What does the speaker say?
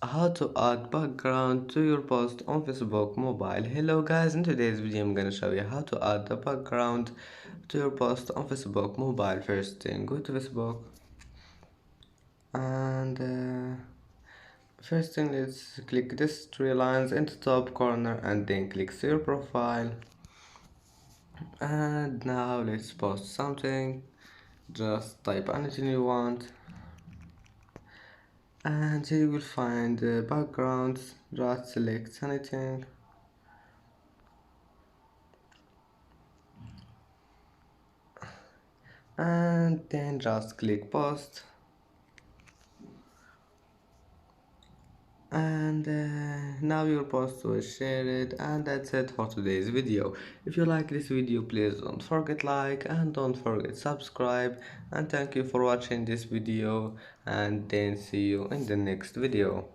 How to add background to your post on Facebook mobile. Hello guys, in today's video I'm gonna show you how to add the background to your post on Facebook mobile. First thing, go to Facebook and first thing, let's click this three lines in the top corner and then click to your profile. And now let's post something. Just type anything you want and here you will find the backgrounds. Just select anything and then just click post and now your post was shared, and that's it for today's video. If you like this video, please don't forget like and don't forget subscribe, and thank you for watching this video, and then see you in the next video.